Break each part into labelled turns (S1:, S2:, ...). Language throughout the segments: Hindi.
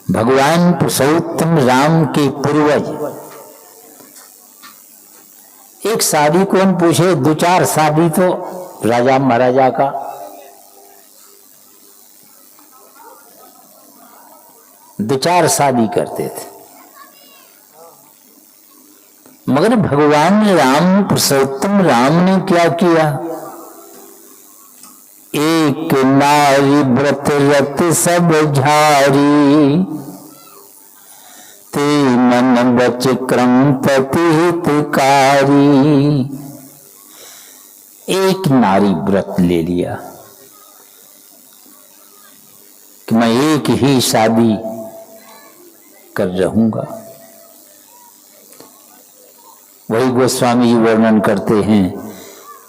S1: भगवान पुरुषोत्तम राम के पूर्वज एक शादी कौन पूछे, दो चार शादी तो राजा महाराजा का, दो चार शादी करते थे। मगर भगवान राम पुरुषोत्तम राम ने क्या किया, एक नारी व्रत रत सब झारी, ते मन बच क्रम पति हितकारी। एक नारी व्रत ले लिया कि मैं एक ही शादी कर रहूंगा। वही गोस्वामी जी वर्णन करते हैं,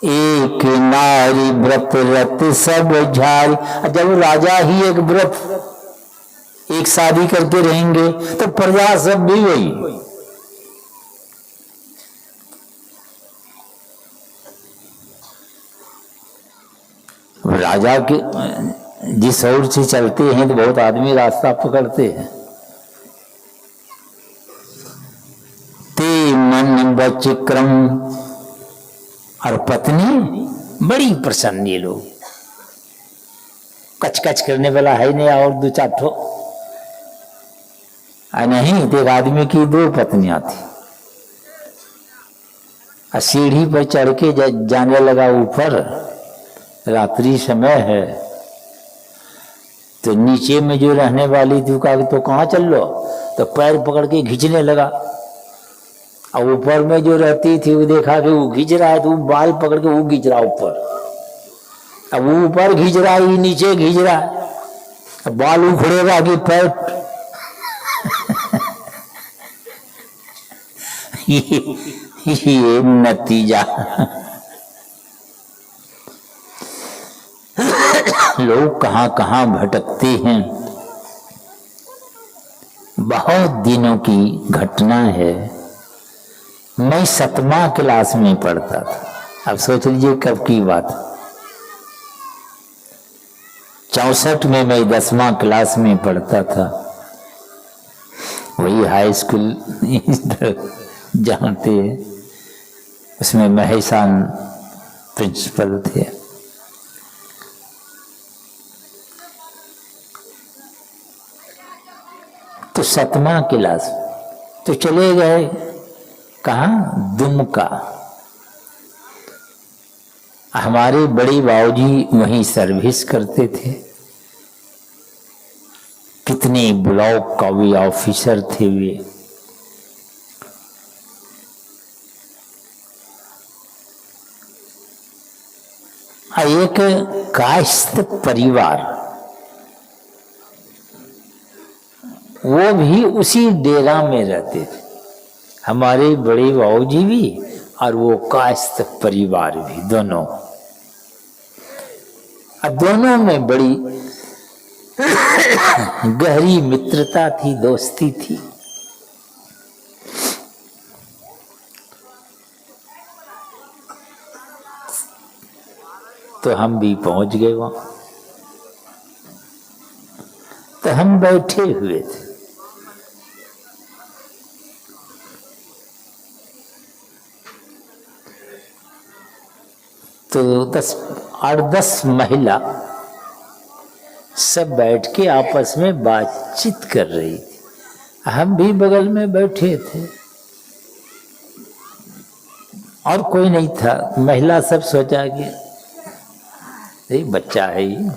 S1: एक नारी व्रत रत सब झारी। जब राजा ही एक व्रत एक शादी करके रहेंगे तो प्रजा सब भी वही। राजा के जिस ओर से चलते हैं तो बहुत आदमी रास्ता पकड़ते हैं। ते मन बच क्रम, और पत्नी बड़ी प्रसन्न। ये लोग कच कच करने वाला है नहीं, और दो चार ठो नहीं तो एक आदमी की दो पत्नियां थी। सीढ़ी पर चढ़ के जाने लगा ऊपर, रात्रि समय है, तो नीचे में जो रहने वाली थी कहा तो कहाँ चल लो, तो पैर पकड़ के खींचने लगा। और ऊपर में जो रहती थी वो देखा कि वो खींच रहा है, तो वो बाल पकड़ के वो खींच रहा ऊपर। अब वो ऊपर खींच रहा है, नीचे खींच रहा है, अब बाल उखड़ेगा कि पैर ये नतीजा। लोग कहां कहां भटकते हैं। बहुत दिनों की घटना है, मैं 7वां क्लास में पढ़ता था। अब सोच लीजिए कब की बात। 64 में मैं 10वां क्लास में पढ़ता था। वही हाई स्कूल जानते हैं, उसमें महेशान प्रिंसिपल थे। तो 7वां क्लास तो चले गए कहाँ, दुमका। हमारे बड़े बाबूजी वहीं सर्विस करते थे। कितने ब्लॉक का भी ऑफिसर थे वे। एक कायस्थ परिवार, वो भी उसी डेरा में रहते थे। हमारे बड़े बाबूजी भी और वो कायस्थ परिवार भी, दोनों। अब दोनों में बड़ी गहरी मित्रता थी, दोस्ती थी। तो हम भी पहुंच गए वहां। तो हम बैठे हुए थे। तो 8-10 महिला सब बैठ के आपस में बातचीत कर रही थी। हम भी बगल में बैठे थे और कोई नहीं था। महिला सब सोचा कि ये बच्चा है ये।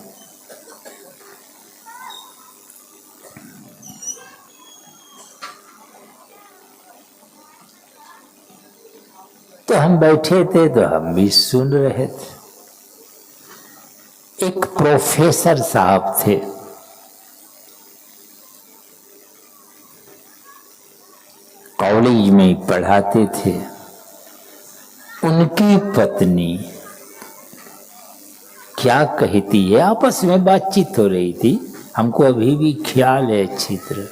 S1: तो हम बैठे थे तो हम भी सुन रहे थे। एक प्रोफेसर साहब थे, कॉलेज में पढ़ाते थे। उनकी पत्नी क्या कहती है, आपस में बातचीत हो रही थी। हमको अभी भी ख्याल है अच्छी तरह।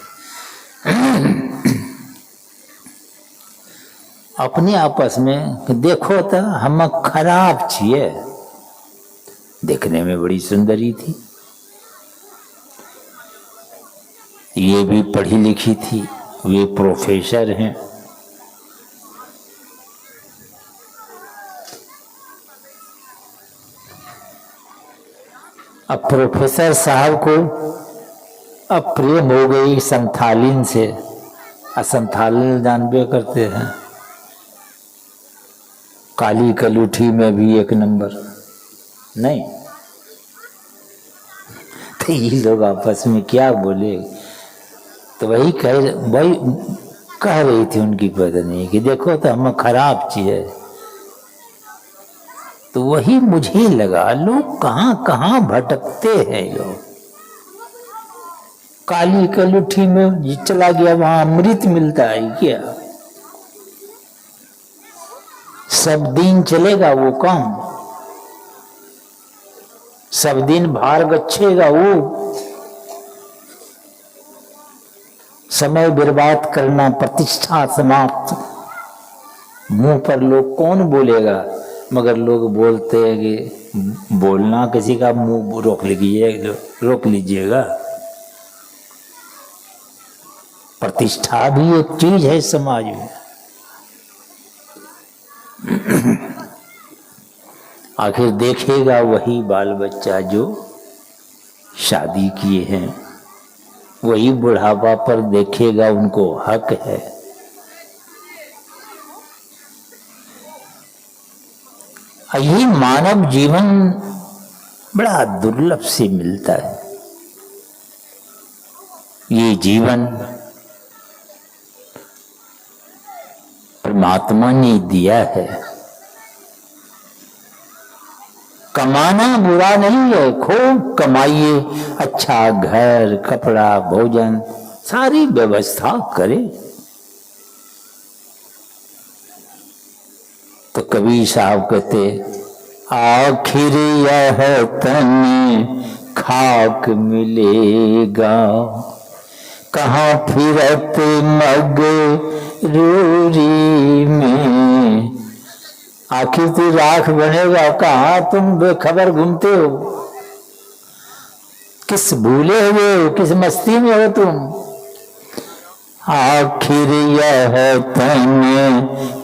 S1: अपने आपस में देखो तो हम खराब छिए, देखने में बड़ी सुंदरी थी। ये भी पढ़ी लिखी थी, वे प्रोफेसर हैं। अब प्रोफेसर साहब को अब प्रेम हो गई संथालिन से। संथालिन जानबे करते हैं, काली कलूठी में भी एक नंबर नहीं। तो ये लोग आपस में क्या बोले, तो वही कह रही थी उनकी पत्नी कि देखो तो हम खराब चीज है। तो वही मुझे लगा, लोग कहाँ कहाँ भटकते हैं लोग। काली कलुठी में चला गया, वहां अमृत मिलता है क्या? सब दिन चलेगा वो काम, सब दिन भार गच्छेगा वो। समय बर्बाद करना, प्रतिष्ठा समाप्त। मुंह पर लोग कौन बोलेगा, मगर लोग बोलते हैं कि बोलना किसी का मुंह रोक लीजिएगा। प्रतिष्ठा भी एक चीज है समाज में। आखिर देखेगा वही बाल बच्चा जो शादी किए हैं, वही बुढ़ापा पर देखेगा उनको हक है। यही मानव जीवन बड़ा दुर्लभ से मिलता है। ये जीवन परमात्मा ने दिया है। कमाना बुरा नहीं है, खूब कमाइए, अच्छा घर, कपड़ा, भोजन, सारी व्यवस्था करे। तो कबीर साहब कहते, आखिर यह तन खाक मिलेगा, कहाँ फिरत मगरूरी में। आखिर तू राख बनेगा, कहाँ तुम बेखबर घूमते हो, किस भूले हुए हो, किस मस्ती में हो तुम। आखिर यह तन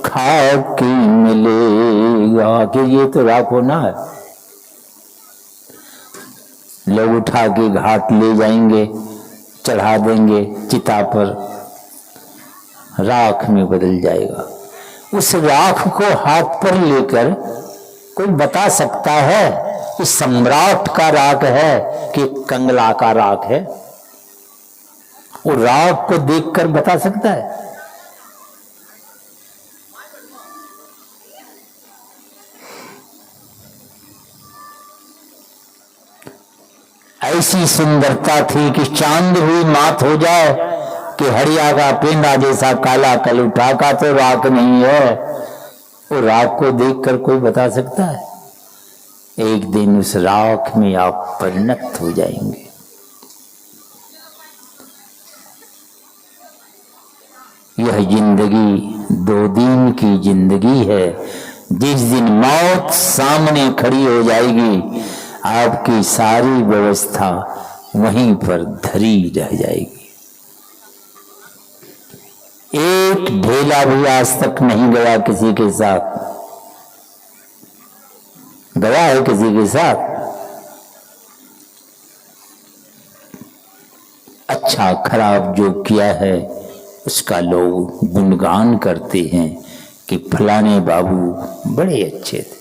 S1: खाक मिलेगा, आखिर ये तो राख होना है। लोग उठा के घाट ले जाएंगे, चढ़ा देंगे चिता पर, राख में बदल जाएगा। उस राख को हाथ पर लेकर कोई बता सकता है कि सम्राट का राख है कि कंगला का राख है? वो राख को देखकर बता सकता है? ऐसी सुंदरता थी कि चांद हुई मात हो जाए कि हड़िया का पेंदा जैसा काला कलूठा का तो राख नहीं है। वो राख को देखकर कोई बता सकता है? एक दिन उस राख में आप परिणत हो जाएंगे। यह जिंदगी 2 दिन की जिंदगी है। जिस दिन मौत सामने खड़ी हो जाएगी, आपकी सारी व्यवस्था वहीं पर धरी रह जाएगी। एक ढेला भी आज तक नहीं गया किसी के साथ, गया है किसी के साथ? अच्छा खराब जो किया है उसका लोग गुणगान करते हैं कि फलाने बाबू बड़े अच्छे थे।